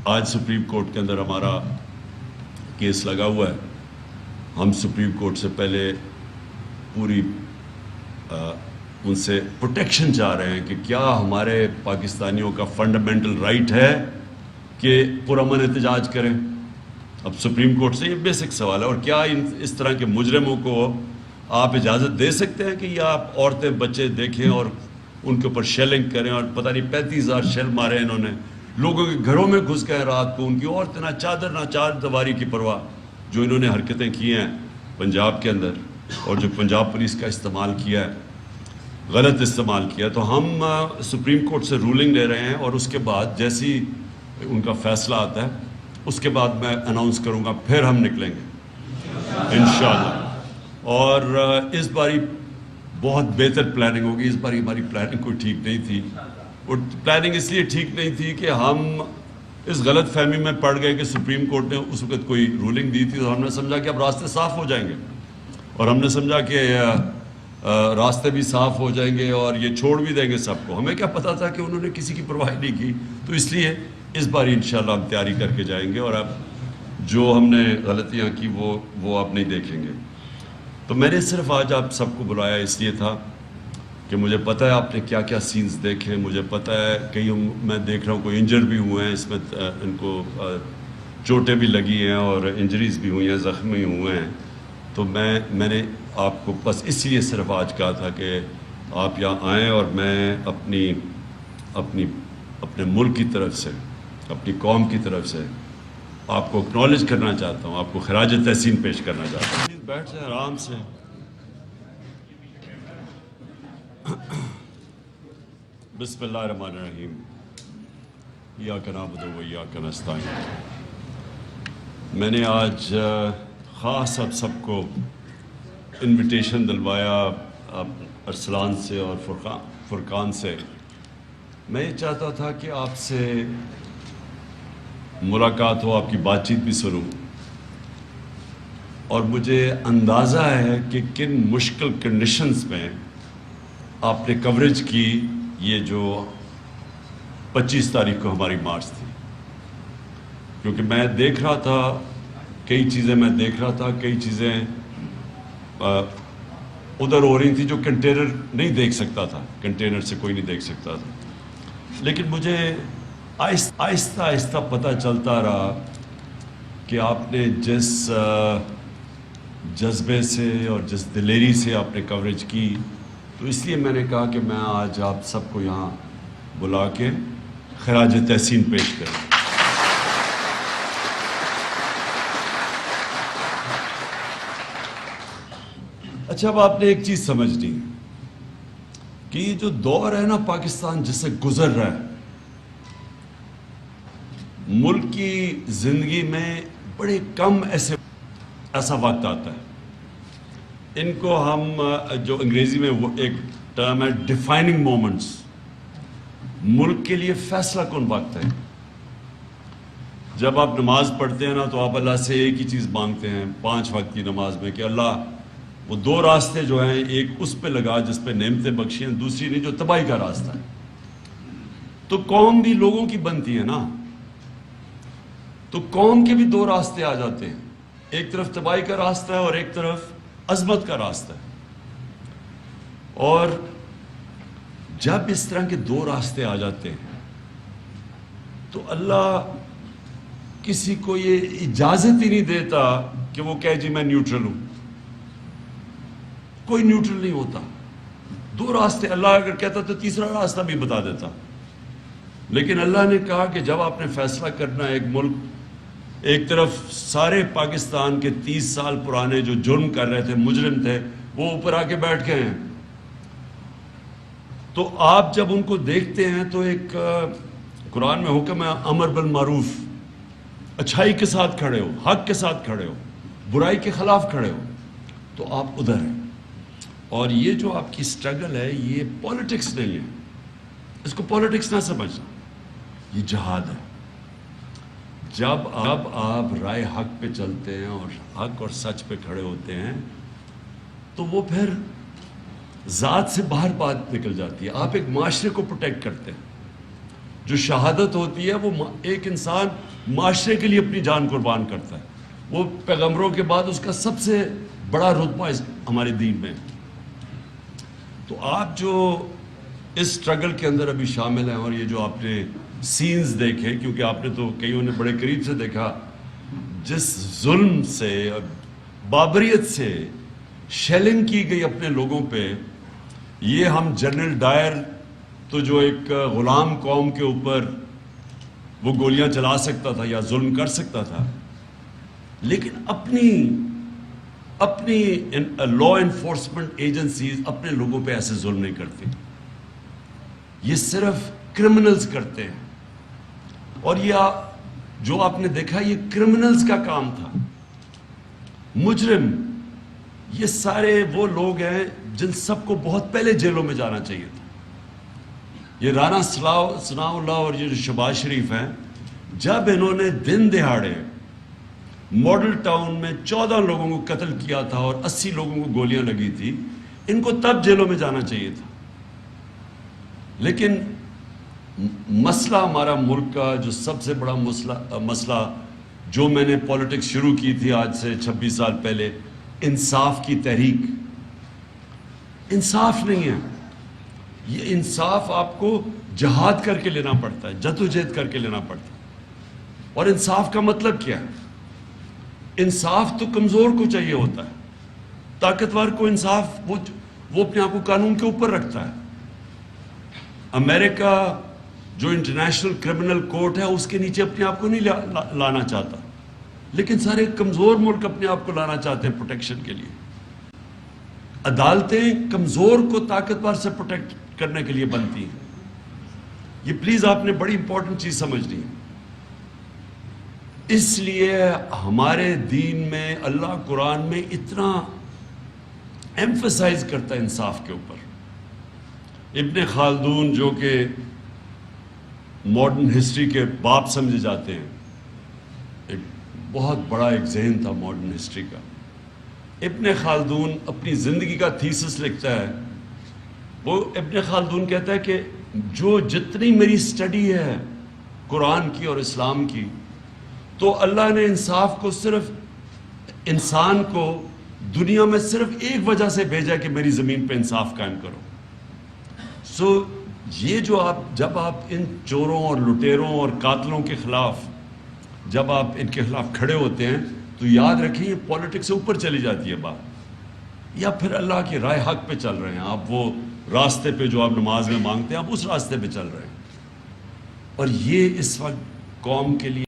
آج supreme court کے اندر ہمارا کیس لگا ہوا ہے. ہم سپریم کورٹ سے پہلے پوری ان سے پروٹیکشن چاہ رہے ہیں کہ کیا ہمارے پاکستانیوں کا فنڈامنٹل رائٹ ہے کہ پرامن احتجاج کریں. اب سپریم کورٹ سے یہ بیسک سوال ہے. اور کیا اس طرح کے مجرموں کو آپ اجازت دے سکتے ہیں کہ یہ آپ عورتیں بچے دیکھیں اور ان کے اوپر شیلنگ کریں؟ اور پتہ نہیں 35,000 شیل مارے انہوں نے, لوگوں کے گھروں میں گھس گئے رات کو, ان کی عورتیں نہ چادر نہ چار دیواری کی پرواہ. جو انہوں نے حرکتیں کی ہیں پنجاب کے اندر اور جو پنجاب پولیس کا استعمال کیا ہے, غلط استعمال کیا. تو ہم سپریم کورٹ سے رولنگ لے رہے ہیں اور اس کے بعد جیسی ان کا فیصلہ آتا ہے اس کے بعد میں اناؤنس کروں گا, پھر ہم نکلیں گے انشاءاللہ. اور اس باری بہت بہتر پلاننگ ہوگی. اس باری ہماری پلاننگ کوئی ٹھیک نہیں تھی. اور پلاننگ اس لیے ٹھیک نہیں تھی کہ ہم اس غلط فہمی میں پڑ گئے کہ سپریم کورٹ نے اس وقت کوئی رولنگ دی تھی تو ہم نے سمجھا کہ اب راستے صاف ہو جائیں گے, اور ہم نے سمجھا کہ راستے بھی صاف ہو جائیں گے اور یہ چھوڑ بھی دیں گے سب کو. ہمیں کیا پتا تھا کہ انہوں نے کسی کی پرواہ نہیں کی. تو اس لیے اس باری انشاءاللہ ہم تیاری کر کے جائیں گے, اور اب جو ہم نے غلطیاں کی وہ آپ نہیں دیکھیں گے. تو میں نے صرف آج آپ سب کو بلایا اس لیے تھا کہ مجھے پتہ ہے آپ نے کیا کیا سینز دیکھے. مجھے پتہ ہے کئی میں دیکھ رہا ہوں کوئی انجر بھی ہوئے ہیں, اس میں ان کو چوٹیں بھی لگی ہیں اور انجریز بھی ہوئی ہیں, زخمی ہوئے ہیں. تو میں نے آپ کو بس اس لیے صرف آج کہا تھا کہ آپ یہاں آئیں اور میں اپنے ملک کی طرف سے, اپنی قوم کی طرف سے آپ کو اکنالج کرنا چاہتا ہوں, آپ کو خراج تحسین پیش کرنا چاہتا ہوں. بیٹھ جائیں آرام سے. بسم اللہ الرحمن الرحیم. ایاک نعبد و ایاک نستعین. میں نے آج خاص اب سب کو انویٹیشن دلوایا ارسلان سے اور فرقان سے. میں یہ چاہتا تھا کہ آپ سے ملاقات ہو, آپ کی بات چیت بھی سنوں, اور مجھے اندازہ ہے کہ کن مشکل کنڈیشنز میں آپ نے کوریج کی. یہ جو 25 تاریخ کو ہماری مارچ تھی, کیونکہ میں دیکھ رہا تھا کئی چیزیں ادھر ہو رہی تھی جو کنٹینر نہیں دیکھ سکتا تھا, کنٹینر سے کوئی نہیں دیکھ سکتا تھا. لیکن مجھے آہستہ آہستہ پتہ چلتا رہا کہ آپ نے جس جذبے سے اور جس دلیری سے آپ نے کوریج کی, تو اس لیے میں نے کہا کہ میں آج آپ سب کو یہاں بلا کے خراج تحسین پیش کروں. اچھا, اب آپ نے ایک چیز سمجھنی کہ یہ جو دور ہے نا پاکستان جس سے گزر رہا ہے, ملک کی زندگی میں بڑے کم ایسا وقت آتا ہے. ان کو ہم جو انگریزی میں وہ ایک ٹرم ہے ڈیفائننگ مومنٹس. ملک کے لیے فیصلہ کن وقت ہے. جب آپ نماز پڑھتے ہیں نا تو آپ اللہ سے ایک ہی چیز مانگتے ہیں 5 وقت کی نماز میں کہ اللہ وہ 2 راستے جو ہیں, ایک اس پہ لگا جس پہ نعمتیں بخشی ہیں, دوسری نہیں جو تباہی کا راستہ ہے. تو قوم بھی لوگوں کی بنتی ہے نا, تو قوم کے بھی 2 راستے آ جاتے ہیں. ایک طرف تباہی کا راستہ ہے اور ایک طرف عظمت کا راستہ ہے. اور جب اس طرح کے 2 راستے آ جاتے ہیں تو اللہ کسی کو یہ اجازت ہی نہیں دیتا کہ وہ کہے جی میں نیوٹرل ہوں. کوئی نیوٹرل نہیں ہوتا. 2 راستے, اللہ اگر کہتا تو تیسرا راستہ بھی بتا دیتا. لیکن اللہ نے کہا کہ جب آپ نے فیصلہ کرنا ہے, ایک ملک, ایک طرف سارے پاکستان کے 30 سال پرانے جو جرم کر رہے تھے, مجرم تھے, وہ اوپر آ کے بیٹھ گئے ہیں. تو آپ جب ان کو دیکھتے ہیں تو ایک قرآن میں حکم ہے امر بالمعروف, اچھائی کے ساتھ کھڑے ہو, حق کے ساتھ کھڑے ہو, برائی کے خلاف کھڑے ہو, تو آپ ادھر ہیں. اور یہ جو آپ کی سٹرگل ہے یہ پولیٹکس نہیں ہے, اس کو پولیٹکس نہ سمجھنا, یہ جہاد ہے. جب آپ رائے حق پہ چلتے ہیں اور حق اور سچ پہ کھڑے ہوتے ہیں تو وہ پھر ذات سے باہر بات نکل جاتی ہے. آپ ایک معاشرے کو پروٹیکٹ کرتے ہیں. جو شہادت ہوتی ہے وہ ایک انسان معاشرے کے لیے اپنی جان قربان کرتا ہے، وہ پیغمبروں کے بعد اس کا سب سے بڑا رتبہ ہمارے دین میں ہے۔ تو آپ جو اس سٹرگل کے اندر ابھی شامل ہیں، اور یہ جو آپ نے سینز دیکھے، کیونکہ آپ نے تو کئیوں نے بڑے قریب سے دیکھا جس ظلم سے اور بابریت سے شیلنگ کی گئی اپنے لوگوں پہ، یہ ہم جنرل ڈائر تو جو ایک غلام قوم کے اوپر وہ گولیاں چلا سکتا تھا یا ظلم کر سکتا تھا، لیکن اپنی لا انفورسمنٹ ایجنسیز اپنے لوگوں پہ ایسے ظلم نہیں کرتی، یہ صرف کرمنلز کرتے ہیں۔ اور یہ جو آپ نے دیکھا یہ کرمنلز کا کام تھا، مجرم یہ سارے وہ لوگ ہیں جن سب کو بہت پہلے جیلوں میں جانا چاہیے تھا۔ یہ رانا ثناء اللہ اور یہ جو شہباز شریف ہیں، جب انہوں نے دن دہاڑے ماڈل ٹاؤن میں 14 لوگوں کو قتل کیا تھا اور 80 لوگوں کو گولیاں لگی تھی، ان کو تب جیلوں میں جانا چاہیے تھا۔ لیکن مسئلہ ہمارا ملک کا جو سب سے بڑا مسئلہ جو میں نے پولیٹکس شروع کی تھی آج سے 26 سال پہلے، انصاف کی تحریک، انصاف نہیں ہے۔ یہ انصاف آپ کو جہاد کر کے لینا پڑتا ہے، جدوجہد کر کے لینا پڑتا ہے۔ اور انصاف کا مطلب کیا ہے؟ انصاف تو کمزور کو چاہیے ہوتا ہے، طاقتور کو انصاف وہ اپنے آپ کو قانون کے اوپر رکھتا ہے۔ امریکہ جو انٹرنیشنل کرمنل کورٹ ہے اس کے نیچے اپنے آپ کو نہیں لانا چاہتا، لیکن سارے کمزور ملک اپنے آپ کو لانا چاہتے ہیں پروٹیکشن کے لیے۔ عدالتیں کمزور کو طاقتور سے پروٹیکٹ کرنے کے لیے بنتی ہیں۔ یہ پلیز آپ نے بڑی امپورٹنٹ چیز سمجھنی ہے۔ اس لیے ہمارے دین میں اللہ قرآن میں اتنا ایمفسائز کرتا ہے انصاف کے اوپر۔ ابن خلدون جو کہ ماڈرن ہسٹری کے باپ سمجھے جاتے ہیں، ایک بہت بڑا ایک ذہن تھا ماڈرن ہسٹری کا۔ ابن خلدون اپنی زندگی کا تھیسس لکھتا ہے، وہ ابن خلدون کہتا ہے کہ جو جتنی میری سٹڈی ہے قرآن کی اور اسلام کی، تو اللہ نے انصاف کو صرف انسان کو دنیا میں صرف ایک وجہ سے بھیجا کہ میری زمین پہ انصاف قائم کرو۔ یہ جو جب آپ ان چوروں اور لٹیروں اور قاتلوں کے خلاف جب آپ ان کے خلاف کھڑے ہوتے ہیں تو یاد رکھیں یہ پولیٹکس سے اوپر چلی جاتی ہے بات، یا پھر اللہ کی رائے حق پہ چل رہے ہیں آپ، وہ راستے پہ جو آپ نماز میں مانگتے ہیں آپ اس راستے پہ چل رہے ہیں۔ اور یہ اس وقت قوم کے لیے